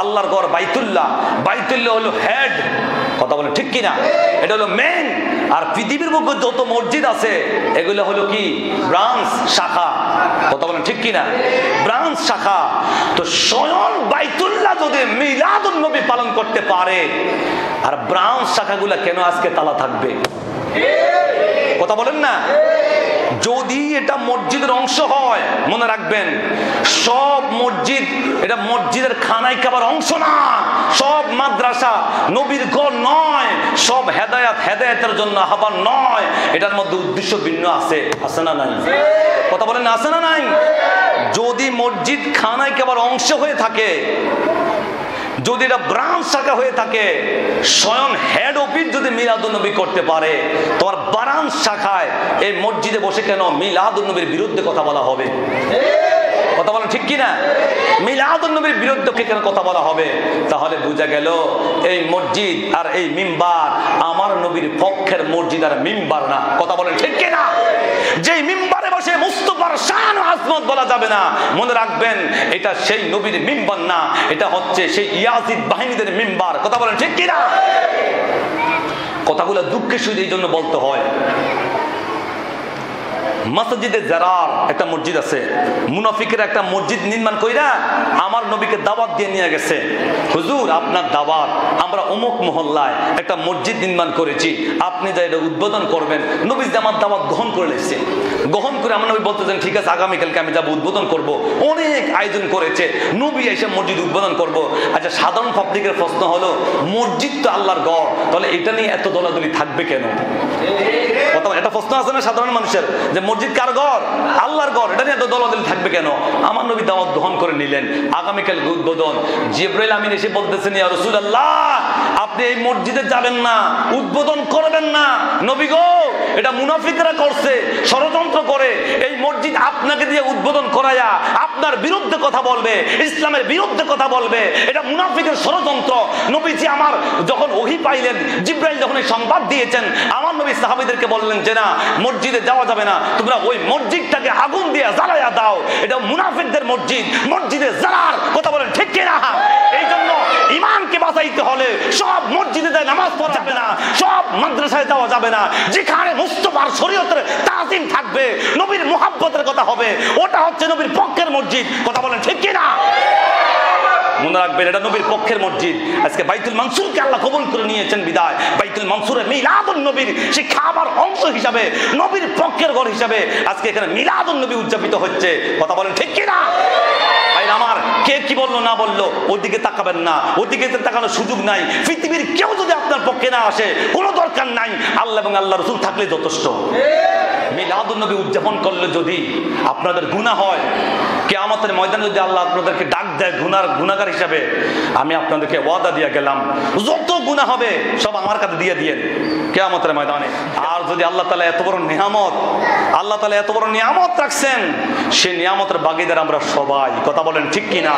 আল্লাহর ঘর বাইতুল্লাহ, বাইতুল্লাহ হলো হেড, কথা বলেন ঠিক কিনা, এটা হলো মেইন। আর পৃথিবীর মধ্যে যত মসজিদ আছে এগুলো হলো কি ব্রাঞ্চ, শাখা, কথা বলেন ঠিক কিনা, ব্রাঞ্চ শাখা। তো স্বয়ং বাইতুল্লাহ যদি মিলাদুন নবী পালন করতে পারে, আর ব্রাঞ্চ শাখাগুলা কেন আজকে তালা থাকবে? কথা বলেন না। যদি এটা মসজিদের অংশ হয়, মনে রাখবেন সব মসজিদ এটা মসজিদের খানায় খাবার অংশ না, সব মাদ্রাসা নবীর ঘর নয়, সব হেদায়েতের জন্য আহ্বান নয়, এটার মধ্যে উদ্দেশ্য ভিন্ন আছে, আছে না নাই? কথা বলেন আছে না নাই? যদি মসজিদ খানায় খাবার অংশ হয়ে থাকে, যদি এটা ব্রাঞ্চ শাখা হয়ে থাকে, স্বয়ং হেড অফিস যদি মিলাদুন নবী করতে পারে, তোমার ব্রাঞ্চ শাখায় এই মসজিদে বসে কেন মিলাদুন নবীর বিরুদ্ধে কথা বলা হবে? কথা বলেন ঠিক কিনা? মিলাদুন নবীর বিরুদ্ধে কেন কথা বলা হবে? তাহলে বোঝা গেল এই মসজিদ আর এই মিম্বার আমার নবীর পক্ষের মসজিদ আর মিম্বার না। কথা বলেন ঠিক কিনা? যেই মিম্বারে বসে মুস্তাফার শান ও আজমত বলা যাবে না, মনে রাখবেন এটা সেই নবীর মিম্বার না, এটা হচ্ছে সেই ইয়াজিদ বাহিনীদের মিম্বার। কথা বলেন ঠিক কিনা? কথাগুলো দুঃখের সহিত এই জন্য বলতে হয়। মসজিদে জারার একটা মসজিদ আছে, মুনাফিকের একটা মসজিদ নির্মাণ কইরা আমার নবীকে দাওয়াত দিয়ে নিয়ে গেছে, হুজুর আপনার দাওয়াত, আমরা অমুক মহল্লায় একটা মসজিদ নির্মাণ করেছি, আপনি যা এটা উদ্বোধন করবেন। নবী যে আমার দাওয়াত গ্রহণ করে নিচ্ছে, গ্রহণ করে আমার নবী বলতেছেন ঠিক আছে আগামীকালকে আমি যাবো, উদ্বোধন করব। অনেক আয়োজন করেছে, নবী এসে মসজিদ উদ্বোধন করব। আচ্ছা সাধারণ পাবলিকের প্রশ্ন হলো, মসজিদ তো আল্লাহর ঘর, তাহলে এটা নিয়ে এত দলাদলি থাকবে কেন? এটা প্রশ্ন আছে না সাধারণ মানুষের, যে মসজিদ কার ঘর? আল্লাহর ঘর, এটা নিয়ে এত দলাদলি থাকবে কেন? আমার নবী দাওয়াত গ্রহণ করে নিলেন, আগামীকাল উদ্বোধন। জিবরাইল আমিন এসে বলতেছেন ইয়া রাসূলুল্লাহ আপনি এই মসজিদে যাবেন না, উদ্বোধন করবেন না। নবী গো এটা মুনাফিকরা করছে, ষড়যন্ত্র করে এই মসজিদ আপনাকে দিয়ে উদ্বোধন করায়া আপনার বিরুদ্ধে কথা বলবে, ইসলামের বিরুদ্ধে কথা বলবে, এটা মুনাফিকের ষড়যন্ত্র। নবীজি আমার যখন ওহী পাইলেন, জিবরাইল যখন এই সংবাদ দিয়েছেন, আমার নবী সাহাবীদেরকে বললেন যে না মসজিদে যাওয়া যাবে না, তোমরা ওই মসজিদটাকে আগুন দিয়ে জ্বালায়া দাও, এটা মুনাফিকদের মসজিদ, মসজিদে জারার। কথা বলেন ঠিক কিনা? এই জন্য ইমানকে বাঁচাইতে হলে সব মসজিদে যায় নামাজ পড়া যাবে না, সব মাদ্রাসায় যাওয়া যাবে না, যেখানে মুস্তাফার শরীয়তের তাজিম থাকবে, নবীর মুহাব্বতের কথা হবে, ওটা হচ্ছে নবীর পক্ষের মসজিদ। কথা বলেন ঠিক কিনা? মনে রাখবেন এটা নবীর পক্ষের মসজিদ। আজকে বাইতুল মানসুরকে আল্লাহ কবুল করে নিয়েছেন বিদায়, বাইতুল মানসুরে মিলাদুন নবীর সেই খাবার অংশ হিসাবে, নবীর পক্ষের ঘর হিসাবে আজকে এখানে মিলাদুন নবী উদযাপিত হচ্ছে। কথা বলেন ঠিক কিনা? ভাই আমার কে কি বললো না বললো ওদিকে তাকাবেন না, ওদিকে তাকানোর সুযোগ নাই। পৃথিবীর কেউ যদি আপনার পক্ষে না আসে কোনো দরকার নাই, আল্লাহ এবং আল্লাহ রাসূল থাকলে যথেষ্ট। মিলাদুন নবী উদযাপন করলে যদি আপনাদের গুনাহ হয়, কিয়ামতের ময়দানে যদি আল্লাহ আপনাদেরকে ডাক দেয় গুনাহগার হিসাবে, আমি আপনাদেরকে ওয়াদা দিয়ে গেলাম যত গুনাহ হবে সব আমার কাছে দিয়ে দিয়েন কিয়ামতের ময়দানে। আর যদি আল্লাহ তাআলা এত বড় নিয়ামত, আল্লাহ তাআলা এত বড় নিয়ামত রাখছেন, সেই নিয়ামতের ভাগীদার আমরা সবাই। কথা বলেন ঠিক কিনা?